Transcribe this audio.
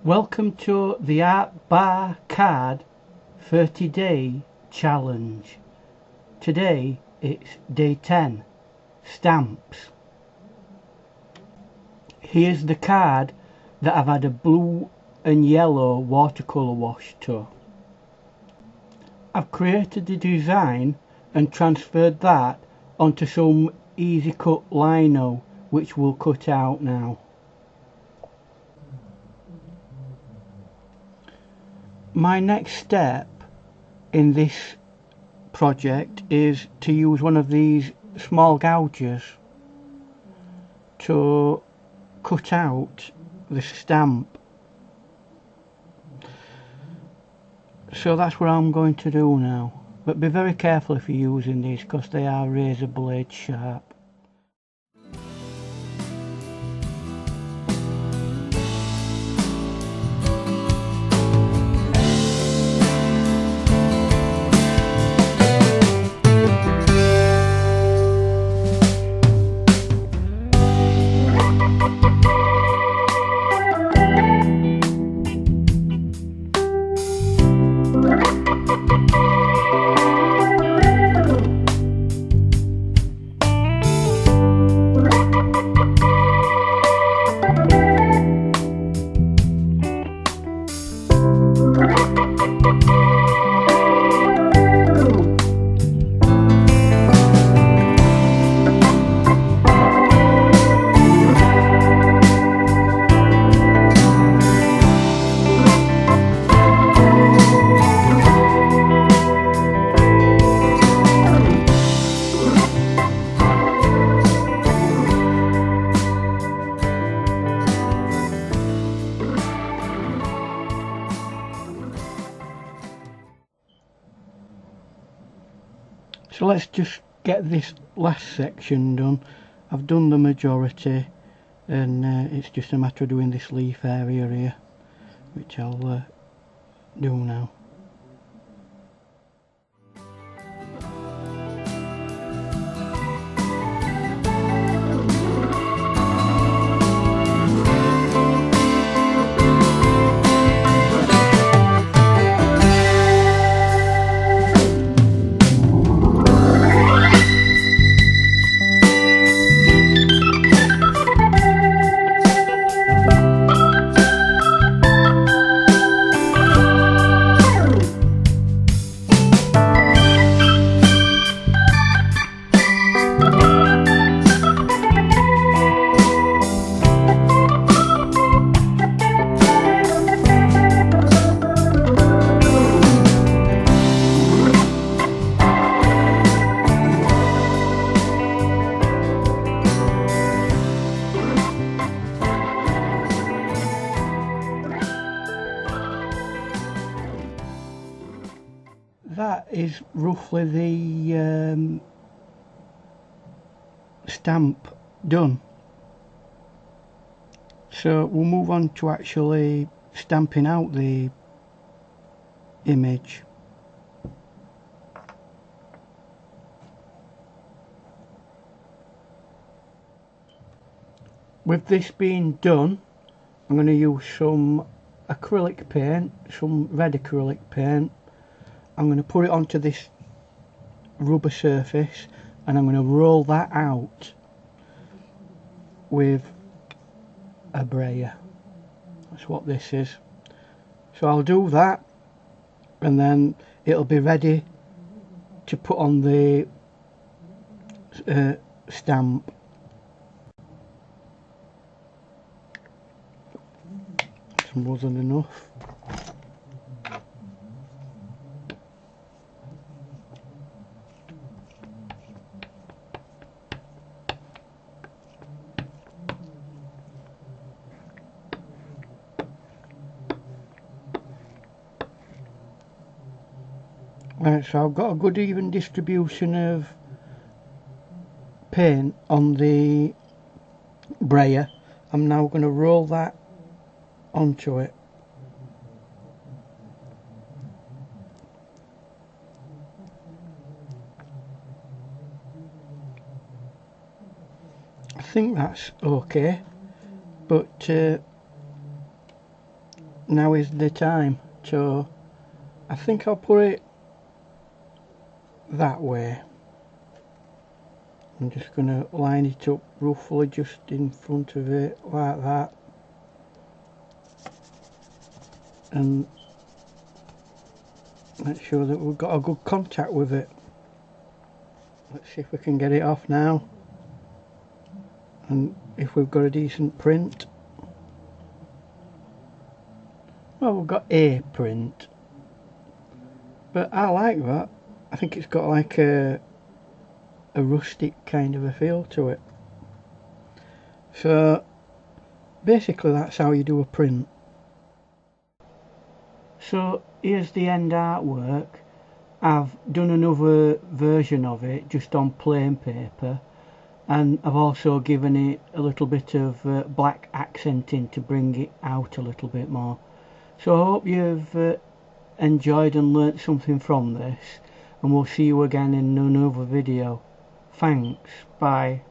Welcome to the Art Bar Card 30-day challenge. Today it's day 10, stamps. Here's the card that I've had a blue and yellow watercolour wash to. I've created the design and transferred that onto some easy cut lino which we'll cut out now. My next step in this project is to use one of these small gouges to cut out the stamp. So that's what I'm going to do now, but be very careful if you're using these because they are razor blade sharp. So let's just get this last section done. I've done the majority and it's just a matter of doing this leaf area here, which I'll do now. That is roughly the stamp done. So we'll move on to actually stamping out the image. With this being done, I'm going to use some acrylic paint, some red acrylic paint. I'm going to put it onto this rubber surface and I'm going to roll that out with a brayer. That's what this is. So I'll do that and then it'll be ready to put on the stamp. That's more than enough. Right, so I've got a good even distribution of paint on the brayer. I'm now going to roll that onto it. I think that's okay, but now is the time. So I think I'll put it that way. I'm just going to line it up roughly just in front of it like that, and make sure that we've got a good contact with it. Let's see if we can get it off now, and if we've got a decent print. Well, we've got a print, but I like that. I think it's got like a rustic kind of a feel to it. So basically that's how you do a print. So here's the end artwork. I've done another version of it just on plain paper, and I've also given it a little bit of black accenting to bring it out a little bit more. So I hope you've enjoyed and learnt something from this, and we'll see you again in another video. Thanks, bye.